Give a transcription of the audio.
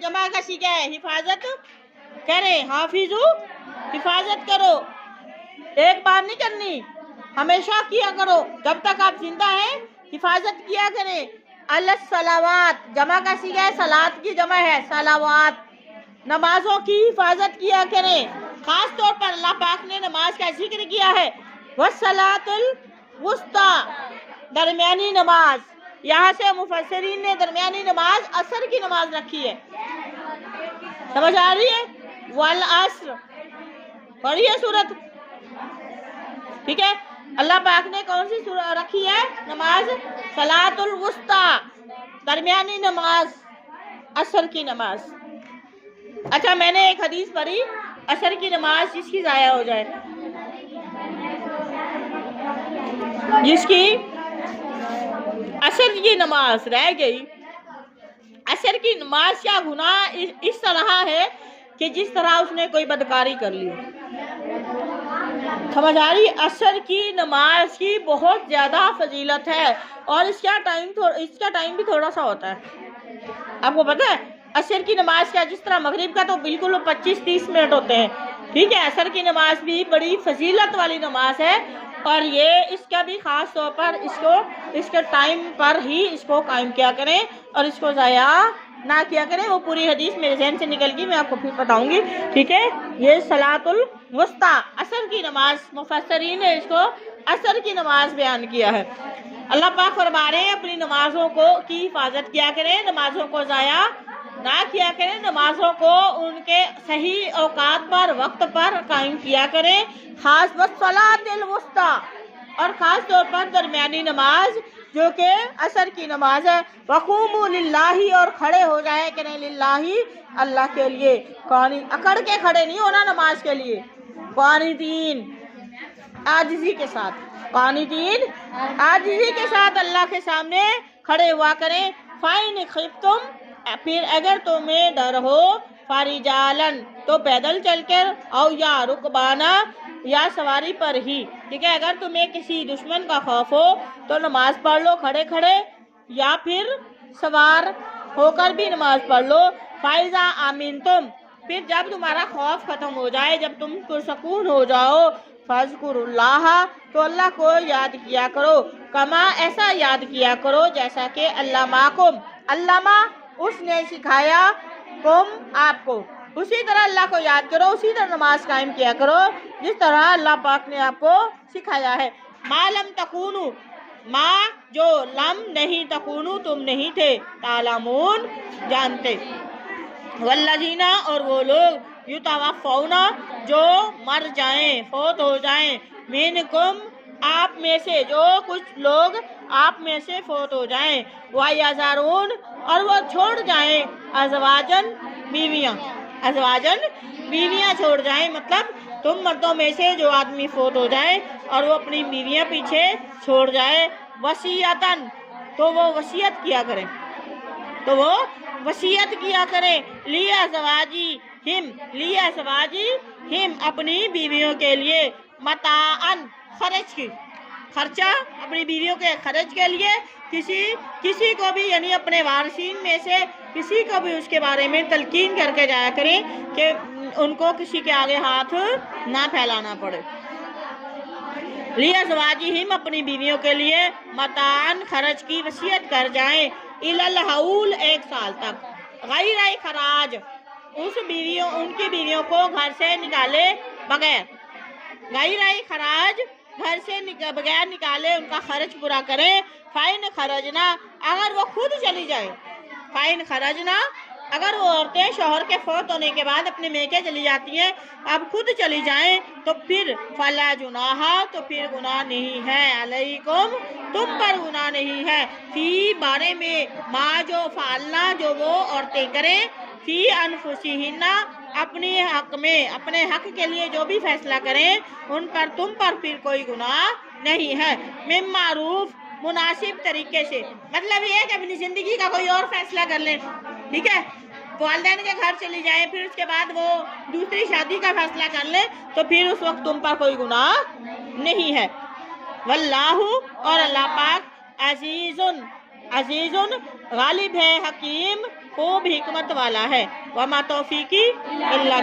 जमा का सीखा है हिफाजत करें, हाफिजू हिफाजत करो, एक बार नहीं करनी, हमेशा किया करो जब तक आप जिंदा हैं, हिफाजत किया करें। अल्लाह सलावात जमा का सीखा है, सलात की जमा है सलावात, नमाजों की हिफाजत किया करें। खास तौर पर अल्लाह पाक ने नमाज का जिक्र किया है, वस्सलातुल वुस्ता, दरमियानी नमाज। यहाँ से मुफस्सिरीन ने दरमियानी नमाज असर की नमाज रखी है, समझ आ रही है? वल अस्र पढ़ी है सूरत, ठीक है। अल्लाह पाक ने कौन सी सूरत रखी है? नमाज सलातुल वुस्ता, दरमियानी नमाज, असर की नमाज। अच्छा, मैंने एक हदीस पढ़ी, असर की नमाज जिसकी ज़ाया हो जाए, जिसकी असर की नमाज रह गई, असर की नमाज का गुनाह इस तरह है कि जिस तरह उसने कोई बदकारी कर ली, समझ आ रही? असर की नमाज की बहुत ज़्यादा फजीलत है और इसका टाइम भी थोड़ा सा होता है, आपको पता है? असर की नमाज का जिस तरह मगरिब का तो बिल्कुल 25-30 मिनट होते हैं, ठीक है। असर की नमाज भी बड़ी फजीलत वाली नमाज है और ये इसका भी ख़ास तौर पर इसके टाइम पर ही इसको कायम किया करें और इसको ज़ाया ना किया करें। वो पूरी हदीस मेरे ज़हन से निकल गई, मैं आपको फिर बताऊंगी, ठीक है। ये सलातुल वुस्ता असर की नमाज, मुफस्सिरीन ने इसको असर की नमाज बयान किया है। अल्लाह पाक फरमा रहे हैं अपनी नमाजों की हिफाजत किया करें, नमाजों को ज़ाया ना किया करें, नमाजों को उनके सही औकात पर वक्त पर कायम किया करें, खास बस सलातुल वुस्ता, और ख़ास तौर पर दरमियानी नमाज जो कि असर की नमाज है। वक़ूमू लिल्लाही, और खड़े हो जाए करें लिल्लाही, अल्लाह के लिए, अकड़ के खड़े नहीं होना नमाज के लिए, क़ानितीन आजिज़ी के साथ, क़ानितीन आजिज़ी के साथ अल्लाह के सामने खड़े हुआ करें। फ़ाइन खिफ्तुम, फिर अगर तुम्हें डर हो, फारिजालन, तो पैदल चलकर, और या रुकबाना, या सवारी पर ही, ठीक है। अगर तुम्हें किसी दुश्मन का खौफ हो तो नमाज पढ़ लो खड़े खड़े, या फिर सवार होकर भी नमाज पढ़ लो। फाइजा आमीन तुम, फिर जब तुम्हारा खौफ खत्म हो जाए, जब तुम पुरसकून हो जाओ, फज़कुरुल्लाह, तो अल्लाह को याद किया करो, कमा, ऐसा याद किया करो जैसा कि अल्लामाकुम, अल्लामा उसने सिखाया, तुम आपको, उसी तरह अल्लाह को याद करो, उसी तरह नमाज कायम किया करो जिस तरह अल्लाह पाक ने आपको सिखाया है। मालम तकूनू, माँ जो लम नहीं, तकूनू तुम नहीं थे, तालमून जानते, वल्लजीना और वो लोग, युतवफ़ौना जो मर जाएं, फौत हो जाएं, मिनकुम आप में से, जो कुछ लोग आप में से फौत हो जाएं, वयज़रून और वो छोड़ जाएं, अज़वाजन बीवियाँ, अज़वाजन बीवियाँ छोड़ जाएं, मतलब तुम मर्दों में से जो आदमी फौत हो जाए और वो अपनी बीवियाँ पीछे छोड़ जाए, वसीयतन, तो वो वसीयत किया करें, तो वो वसीयत किया करें, लिया ज़वाजी हिम अपनी बीवियों के लिए, मताअन खर्च की, खर्चा अपनी बीवियों के खर्च के लिए, किसी को भी यानी अपने वारिसीन में से किसी को भी उसके बारे में तलकीन करके जाया करें कि उनको किसी के आगे हाथ ना फैलाना पड़े। लिया ज़वाजिहिम अपनी बीवियों के लिए, मतान खर्च की वसीयत कर जाएं, इलल हौल 1 साल तक, गैर खराज उनकी बीवियों को घर से निकाले बगैर, गैर खराज घर से बगैर निकाले उनका खर्च पूरा करें। फ़ाइन खरजना, अगर वो खुद चली जाए, फ़ाइन खरजना, अगर वो औरतें शौहर के फौत होने के बाद अपने मेके चली जाती हैं, अब खुद चली जाएं, तो फिर फला जुनाहा, तो फिर गुनाह नहीं है, अलैकुम तुम पर गुनाह नहीं है, फी बारे में, माँ जो फालना जो वो औरतें करें, फी अनफुसिहिन्ना अपने हक में, अपने हक के लिए जो भी फैसला करें उन पर तुम पर फिर कोई गुनाह नहीं है, मिन मारूफ मुनासिब तरीके से, मतलब ये है कि अपनी ज़िंदगी का कोई और फैसला कर लें, ठीक है। वालिदैन के घर चली जाए, फिर उसके बाद वो दूसरी शादी का फैसला कर ले, तो फिर उस वक्त तुम पर कोई गुनाह नहीं है। वल्लाहु और अल्लाह पाक अजीजुन गालिब है, हकीम خوب حکمت والا ہے وما توفیقی الا